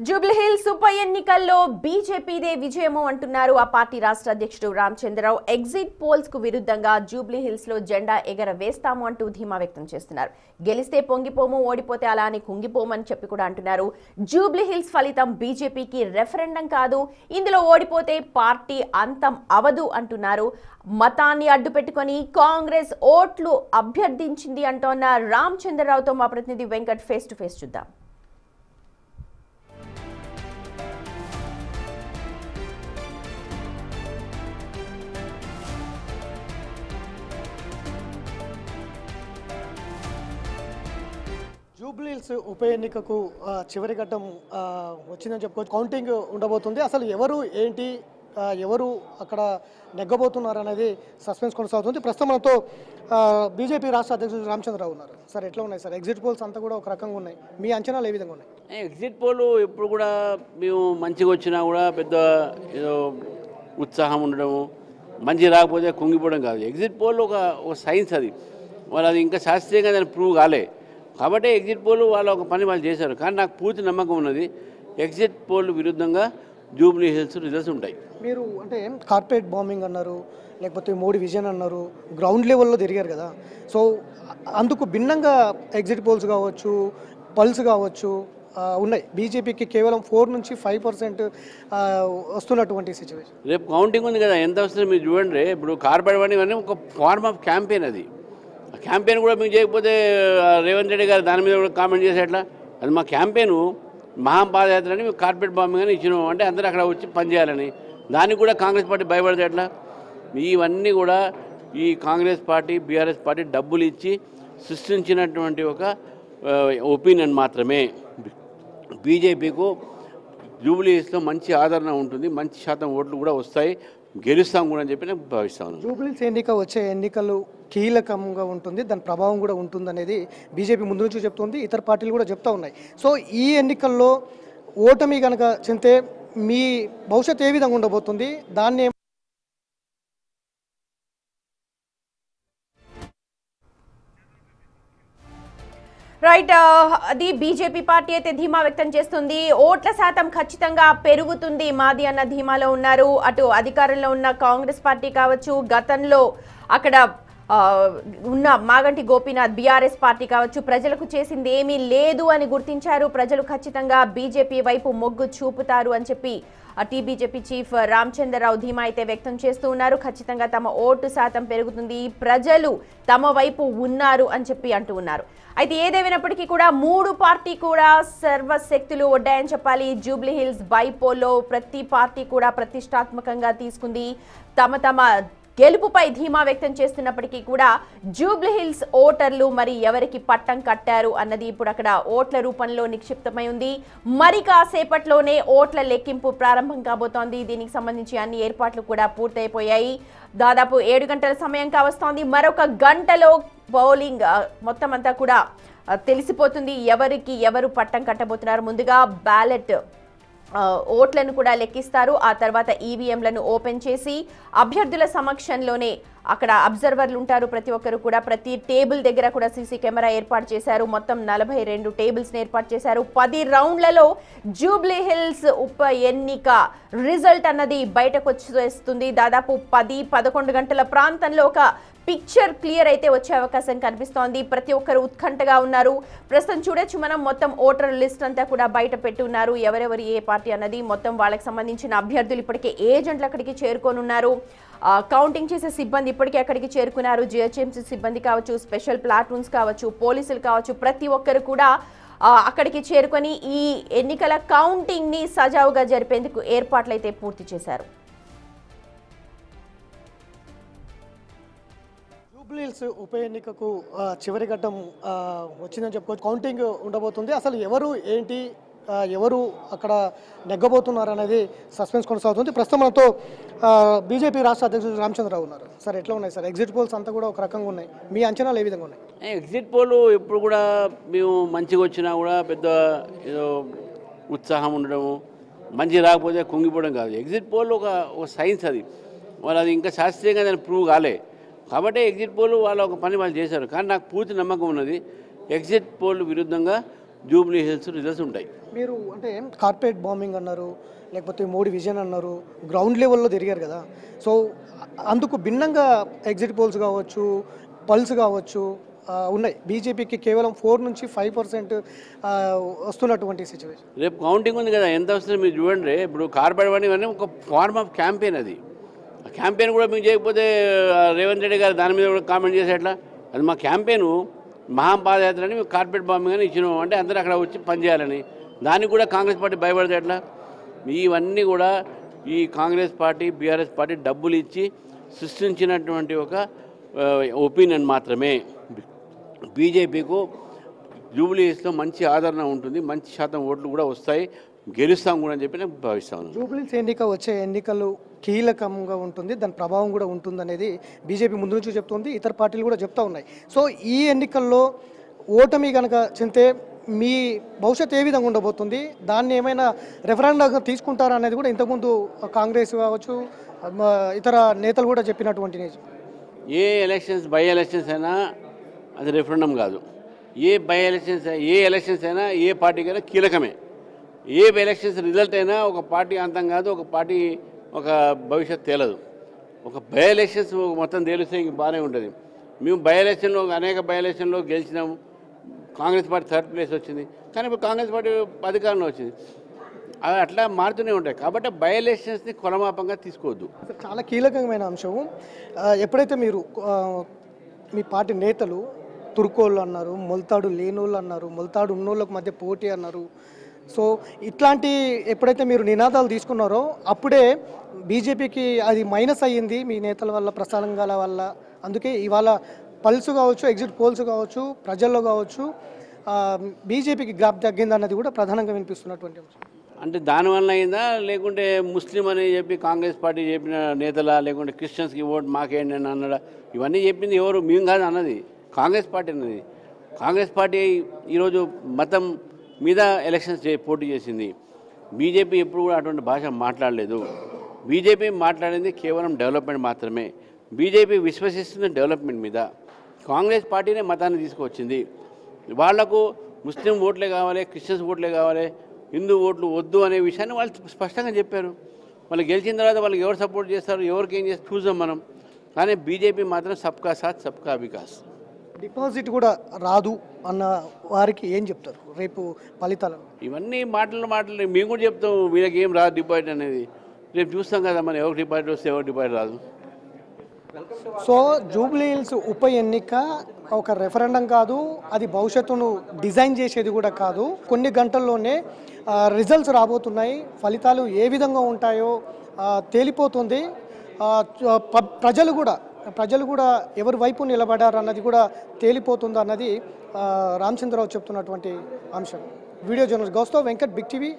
Jubilee hills ఉప ఎన్నికల్లో బీజేపీదే విజయము అంటున్నారు ఆ పార్టీ రాష్ట్ర అధ్యక్షుడు రామచంద్రరావు. ఎగ్జిట్ పోల్స్ కు విరుద్ధంగా జూబ్లీ హిల్స్ లో జెండా ఎగరవేస్తాము అంటూ ధీమా వ్యక్తం చేస్తున్నారు. గెలిస్తే పొంగిపోము, ఓడిపోతే అలా అని కుంగిపోమని చెప్పి కూడా అంటున్నారు. జూబ్లీ హిల్స్ ఫలితం బీజేపీకి రెఫరెండం కాదు, ఇందులో ఓడిపోతే పార్టీ అంతం అవదు అంటున్నారు. మతాన్ని అడ్డు పెట్టుకుని కాంగ్రెస్ ఓట్లు అభ్యర్థించింది అంటోన్న రామచంద్రరావుతో మా ప్రతినిధి వెంకట్ ఫేస్ టు ఫేస్ చూద్దాం. జూబ్లీ హిల్స్ ఉప ఎన్నికకు చివరి ఘట్టం వచ్చిందని చెప్పుకోవచ్చు. కౌంటింగ్ ఉండబోతుంది. అసలు ఎవరు ఏంటి, ఎవరు అక్కడ నెగ్గబోతున్నారు అనేది సస్పెన్స్ కొనసాగుతుంది. ప్రస్తుతం మనతో బీజేపీ రాష్ట్ర అధ్యక్షుడు రామచంద్రరావు ఉన్నారు. సార్, ఎట్లా ఉన్నాయి సార్? ఎగ్జిట్ పోల్స్ అంతా కూడా ఒక రకంగా ఉన్నాయి. మీ అంచనాలు ఏ విధంగా ఉన్నాయి? ఎగ్జిట్ పోల్ ఎప్పుడు కూడా మేము మంచిగా వచ్చినా కూడా పెద్ద ఏదో ఉత్సాహం ఉండడము, మంచి రాకపోతే కుంగిపోవడం కాదు. ఎగ్జిట్ పోల్ ఒక సైన్స్, అది వాళ్ళు అది ఇంకా శాస్త్రీయంగా దాన్ని ప్రూవ్ కాలే. కాబట్టి ఎగ్జిట్ పోల్ వాళ్ళు ఒక పని వాళ్ళు చేశారు. కానీ నాకు పూర్తి నమ్మకం ఉన్నది, ఎగ్జిట్ పోల్ విరుద్ధంగా జూబ్లీ హిల్స్ రిజల్ట్స్ ఉంటాయి. మీరు అంటే కార్పొరేట్ బాంబింగ్ అన్నారు, లేకపోతే మోడీ విజన్ అన్నారు, గ్రౌండ్ లెవెల్లో తిరిగారు కదా. సో అందుకు భిన్నంగా ఎగ్జిట్ పోల్స్ కావచ్చు, పల్స్ కావచ్చు ఉన్నాయి. బీజేపీకి కేవలం 4 నుంచి 5% వస్తున్నటువంటి సిచ్యువేషన్. రేపు కౌంటింగ్ ఉంది కదా, ఎంత వస్తుంది మీరు చూడండి. ఇప్పుడు కార్పొరేట్ బాంబింగ్ అనేది ఒక ఫార్మ్ ఆఫ్ క్యాంపెయిన్. అది క్యాంపెయిన్ కూడా మీకు చేయకపోతే రేవంత్ రెడ్డి గారు దాని మీద కూడా కామెంట్ చేసేట్లా. అది మా క్యాంపెయిన్, మహాపాదయాత్ర అని మేము కార్పొరేట్ బాంబింగ్ అని ఇచ్చినాం. అంటే అందరూ అక్కడ వచ్చి పనిచేయాలని. దానికి కూడా కాంగ్రెస్ పార్టీ భయపడితే ఎట్లా? ఇవన్నీ కూడా ఈ కాంగ్రెస్ పార్టీ, బీఆర్ఎస్ పార్టీ డబ్బులు ఇచ్చి సృష్టించినటువంటి ఒక ఒపీనియన్ మాత్రమే. బీజేపీకు జూబ్లీ హిల్స్లో మంచి ఆదరణ ఉంటుంది, మంచి శాతం ఓట్లు కూడా వస్తాయి, గెలుస్తాం కూడా అని చెప్పి నేను భావిస్తాను. జూబ్లీ హిల్స్ ఎన్నిక వచ్చే ఎన్నికలు కీలకంగా ఉంటుంది, దాని ప్రభావం కూడా ఉంటుంది అనేది బీజేపీ ముందు నుంచి చెప్తుంది, ఇతర పార్టీలు కూడా చెప్తా ఉన్నాయి. సో ఈ ఎన్నికల్లో ఓటమి కనుక చెందితే మీ భవిష్యత్తు ఏ విధంగా ఉండబోతుంది? దాన్ని రైట్, అది బీజేపీ పార్టీ అయితే ధీమా వ్యక్తం చేస్తుంది. ఓట్ల శాతం ఖచ్చితంగా పెరుగుతుంది మాది అన్న ధీమాలో ఉన్నారు. అటు అధికారంలో ఉన్న కాంగ్రెస్ పార్టీ కావచ్చు, గతంలో అక్కడ ఉన్న మాగంటి గోపీనాథ్ బీఆర్ఎస్ పార్టీ కావచ్చు, ప్రజలకు చేసింది ఏమీ లేదు అని గుర్తించారు. ప్రజలు ఖచ్చితంగా బీజేపీ వైపు మొగ్గు చూపుతారు అని చెప్పి టీబీజేపీ చీఫ్ రామచంద్రరావు ధీమా అయితే వ్యక్తం చేస్తూ ఉన్నారు. ఖచ్చితంగా తమ ఓటు శాతం పెరుగుతుంది, ప్రజలు తమ వైపు ఉన్నారు అని చెప్పి అంటూ ఉన్నారు. అయితే ఏదేమైనప్పటికీ కూడా 3 పార్టీ కూడా సర్వశక్తులు ఒడ్డాయని చెప్పాలి. జూబ్లీ హిల్స్ బైపోల్లో ప్రతి పార్టీ కూడా ప్రతిష్టాత్మకంగా తీసుకుంది. తమ గెలుపుపై ధీమా వ్యక్తం చేస్తున్నప్పటికీ కూడా జూబ్లీ హిల్స్ ఓటర్లు మరి ఎవరికి పట్టం కట్టారు అన్నది ఇప్పుడు అక్కడ ఓట్ల రూపంలో నిక్షిప్తమై ఉంది. మరి కాసేపట్లోనే ఓట్ల లెక్కింపు ప్రారంభం కాబోతోంది. దీనికి సంబంధించి అన్ని ఏర్పాట్లు కూడా పూర్తయిపోయాయి. దాదాపు 7 గంటల సమయం కావస్తోంది. మరొక గంటలో పోలింగ్ మొత్తం అంతా కూడా తెలిసిపోతుంది, ఎవరు పట్టం కట్టబోతున్నారు. ముందుగా బ్యాలెట్ ఓట్లను కూడా లెక్కిస్తారు. ఆ తర్వాత ఈవీఎంలను ఓపెన్ చేసి అభ్యర్థుల సమక్షంలోనే అక్కడ అబ్జర్వర్లు ఉంటారు. ప్రతి ఒక్కరు కూడా ప్రతి టేబుల్ దగ్గర కూడా సీసీ కెమెరా ఏర్పాటు చేశారు. మొత్తం 42 టేబుల్స్ని ఏర్పాటు చేశారు. 10 రౌండ్లలో జూబ్లీ హిల్స్ ఉప ఎన్నిక రిజల్ట్ అన్నది బయటకు వచ్చేస్తుంది. దాదాపు 10-11 గంటల ప్రాంతంలో ఒక పిక్చర్ క్లియర్ అయితే వచ్చే అవకాశం కనిపిస్తోంది. ప్రతి ఒక్కరు ఉత్కంఠగా ఉన్నారు. ప్రస్తుతం చూడొచ్చు మనం, మొత్తం ఓటర్ లిస్ట్ అంతా కూడా బయట పెట్టి ఉన్నారు. ఎవరెవరు ఏ పార్టీ అన్నది మొత్తం వాళ్ళకి సంబంధించిన అభ్యర్థులు ఇప్పటికే ఏజెంట్లు అక్కడికి చేరుకోనున్నారు. కౌంటింగ్ చేసే సిబ్బంది ఇప్పటికే అక్కడికి చేరుకున్నారు. జిహెచ్ఎంసీ సిబ్బంది కావచ్చు, స్పెషల్ ప్లాటూన్స్ కావచ్చు, పోలీసులు కావచ్చు, ప్రతి ఒక్కరు కూడా అక్కడికి చేరుకొని ఈ ఎన్నికల కౌంటింగ్ ని సజావుగా జరిపేందుకు ఏర్పాట్లు అయితే పూర్తి చేశారు. జూబ్లీ హిల్స్ ఉప ఎన్నికకు చివరి ఘట్టం వచ్చిందని చెప్పుకోవచ్చు. కౌంటింగ్ ఉండబోతుంది. అసలు ఎవరు ఏంటి, ఎవరు అక్కడ నెగ్గబోతున్నారు అనేది సస్పెన్స్ కొనసాగుతుంది. ప్రస్తుతం మనతో బీజేపీ రాష్ట్ర అధ్యక్షుడు రామచంద్రరావు ఉన్నారు. సార్, ఎట్లా ఉన్నాయి సార్? ఎగ్జిట్ పోల్స్ అంతా కూడా ఒక రకంగా ఉన్నాయి. మీ అంచనాలు ఏ విధంగా ఉన్నాయి? ఎగ్జిట్ పోల్ ఎప్పుడు కూడా మేము మంచిగా వచ్చినా కూడా పెద్ద ఏదో ఉత్సాహం ఉండడము, మంచి రాకపోతే కుంగిపోవడం కాదు. ఎగ్జిట్ పోల్ ఒక సైన్స్, అది వాళ్ళు అది ఇంకా శాస్త్రీయంగా దాన్ని ప్రూవ్ కాలే. కాబట్టి ఎగ్జిట్ పోల్ వాళ్ళు ఒక పని వాళ్ళు చేశారు. కానీ నాకు పూర్తి నమ్మకం ఉన్నది, ఎగ్జిట్ పోల్ విరుద్ధంగా జూబ్లీ హిల్స్ రిజల్ట్స్ ఉంటాయి. మీరు అంటే కార్పొరేట్ బాంబింగ్ అన్నారు, లేకపోతే మోడీ విజన్ అన్నారు, గ్రౌండ్ లెవెల్లో తిరిగారు కదా. సో అందుకు భిన్నంగా ఎగ్జిట్ పోల్స్ కావచ్చు, పల్స్ కావచ్చు ఉన్నాయి. బీజేపీకి కేవలం 4 నుంచి 5% వస్తున్నటువంటి సిచ్యువేషన్. రేపు కౌంటింగ్ ఉంది కదా, ఎంత వస్తుంది మీరు చూడండి. ఇప్పుడు కార్పొరేట్ వాడిని ఇవన్నీ ఒక ఫార్మ్ ఆఫ్ క్యాంపెయిన్. అది ఆ క్యాంపెయిన్ కూడా మీకు చేయకపోతే రేవంత్ రెడ్డి గారు దాని మీద కూడా కామెంట్ చేసేట్లా. అది మా క్యాంపెయిన్ మహాపాదయాత్ర అని మేము కార్పొరేట్ బాంబింగ్ అని ఇచ్చినాం అంటే అందరూ అక్కడ వచ్చి పనిచేయాలని. దానికి కూడా కాంగ్రెస్ పార్టీ భయపడితే ఎట్లా? ఇవన్నీ కూడా ఈ కాంగ్రెస్ పార్టీ బీఆర్ఎస్ పార్టీ డబ్బులు ఇచ్చి సృష్టించినటువంటి ఒక ఒపీనియన్ మాత్రమే. బీజేపీకు జూబ్లీహిల్స్లో మంచి ఆదరణ ఉంటుంది, మంచి శాతం ఓట్లు కూడా వస్తాయి, గెలుస్తాం కూడా అని చెప్పి నేను భావిస్తాను. జూబ్లీహిల్స్ ఎన్నిక వచ్చే ఎన్నికలు కీలకంగా ఉంటుంది, దాని ప్రభావం కూడా ఉంటుంది అనేది బీజేపీ ముందు నుంచి చెప్తుంది, ఇతర పార్టీలు కూడా చెప్తా ఉన్నాయి. సో ఈ ఎన్నికల్లో ఓటమి కనుక చెందితే మీ భవిష్యత్తు ఏ విధంగా ఉండబోతుంది? దాన్ని ఏమైనా రెఫరెండంగా తీసుకుంటారా అనేది కూడా ఇంతకుముందు కాంగ్రెస్ కావచ్చు ఇతర నేతలు కూడా చెప్పినటువంటి నిజం. ఏ ఎలక్షన్స్ బై ఎలక్షన్స్ అయినా అది రెఫరెండం కాదు. ఏ ఎలక్షన్స్ అయినా ఏ పార్టీకైనా కీలకమే. ఏ ఎలక్షన్స్ రిజల్ట్ అయినా ఒక పార్టీ అంతం కాదు, ఒక పార్టీ ఒక భవిష్యత్తు తేలదు. ఒక బై ఎలక్షన్స్ మొత్తం తేలిస్తే ఇంక బాగానే ఉంటుంది. మేము అనేక బై ఎలక్షన్లో గెలిచినాము. కాంగ్రెస్ పార్టీ 3rd ప్లేస్ వచ్చింది, కానీ ఇప్పుడు కాంగ్రెస్ పార్టీ అధికారంలో వచ్చింది. అవి అట్లా మారుతూనే ఉంటాయి. కాబట్టి బై ఎలక్షన్స్ని కొలమాపంగా తీసుకోవద్దు. చాలా కీలకమైన అంశము. ఎప్పుడైతే మీరు మీ పార్టీ నేతలు తుర్కోళ్ళు అన్నారు, మొలతాడు లేనోళ్ళు అన్నారు, మొలతాడు ఉన్నోళ్ళకు మధ్య పోటీ అన్నారు. సో ఇట్లాంటి ఎప్పుడైతే మీరు నినాదాలు తీసుకున్నారో అప్పుడే బీజేపీకి అది మైనస్ అయ్యింది మీ నేతల వల్ల, ప్రసారంగాల వల్ల. అందుకే ఇవాళ పల్స్ కావచ్చు, ఎగ్జిట్ పోల్స్ కావచ్చు, ప్రజల్లో కావచ్చు బీజేపీకి గ్రాప్ తగ్గింది అన్నది కూడా ప్రధానంగా వినిపిస్తున్నటువంటి అంశం. అంటే దానివల్ల అయిందా, లేకుంటే ముస్లిం అని చెప్పి కాంగ్రెస్ పార్టీ చెప్పిన నేతలా, లేకుంటే క్రిస్టియన్స్కి ఓటు మాకేంటి అని అన్నాడా? ఇవన్నీ చెప్పింది ఎవరు? మేము కాదు అన్నది, కాంగ్రెస్ పార్టీ అన్నది. కాంగ్రెస్ పార్టీ ఈరోజు మతం మీద ఎలక్షన్స్ పోటీ చేసింది. బీజేపీ ఎప్పుడు కూడా అటువంటి భాష మాట్లాడలేదు. బీజేపీ మాట్లాడింది కేవలం డెవలప్మెంట్ మాత్రమే. బీజేపీ విశ్వసిస్తుంది డెవలప్మెంట్ మీద. కాంగ్రెస్ పార్టీనే మతాన్ని తీసుకువచ్చింది. వాళ్లకు ముస్లిం ఓట్లే కావాలి, క్రిస్టియన్స్ ఓట్లే కావాలి, హిందూ ఓట్లు వద్దు అనే విషయాన్ని వాళ్ళు స్పష్టంగా చెప్పారు. వాళ్ళు గెలిచిన తర్వాత వాళ్ళకి ఎవరు సపోర్ట్ చేస్తారు, ఎవరికి ఏం చేస్తారు చూసాం మనం. కానీ బీజేపీ మాత్రం సబ్కా సాత్ సబ్కా వికాస్. డిపాజిట్ కూడా రాదు అన్న వారికి ఏం చెప్తారు రేపు ఫలితాలను? ఇవన్నీ మాటలు మేము కూడా చెప్తాం, వీళ్ళకి ఏం రాదు డిపాజిట్ అనేది. రేపు చూస్తాం కదా మనం, ఎవరికి డిపాజిట్ వస్తే ఎవరికి డిపాజిట్ రాదు. సో జూబ్లీహిల్స్ ఉప ఎన్నిక ఒక రెఫరెండం కాదు, అది భవిష్యత్తును డిజైన్ చేసేది కూడా కాదు. కొన్ని గంటల్లోనే రిజల్ట్స్ రాబోతున్నాయి. ఫలితాలు ఏ విధంగా ఉంటాయో తేలిపోతుంది. ప్రజలు కూడా ఎవరి వైపు నిలబడారు అన్నది కూడా తేలిపోతుంది అన్నది రామచంద్రరావు చెప్తున్నటువంటి అంశం. వీడియో జర్నలిస్ట్ గౌస్తో వెంకట్, బిగ్ టీవీ.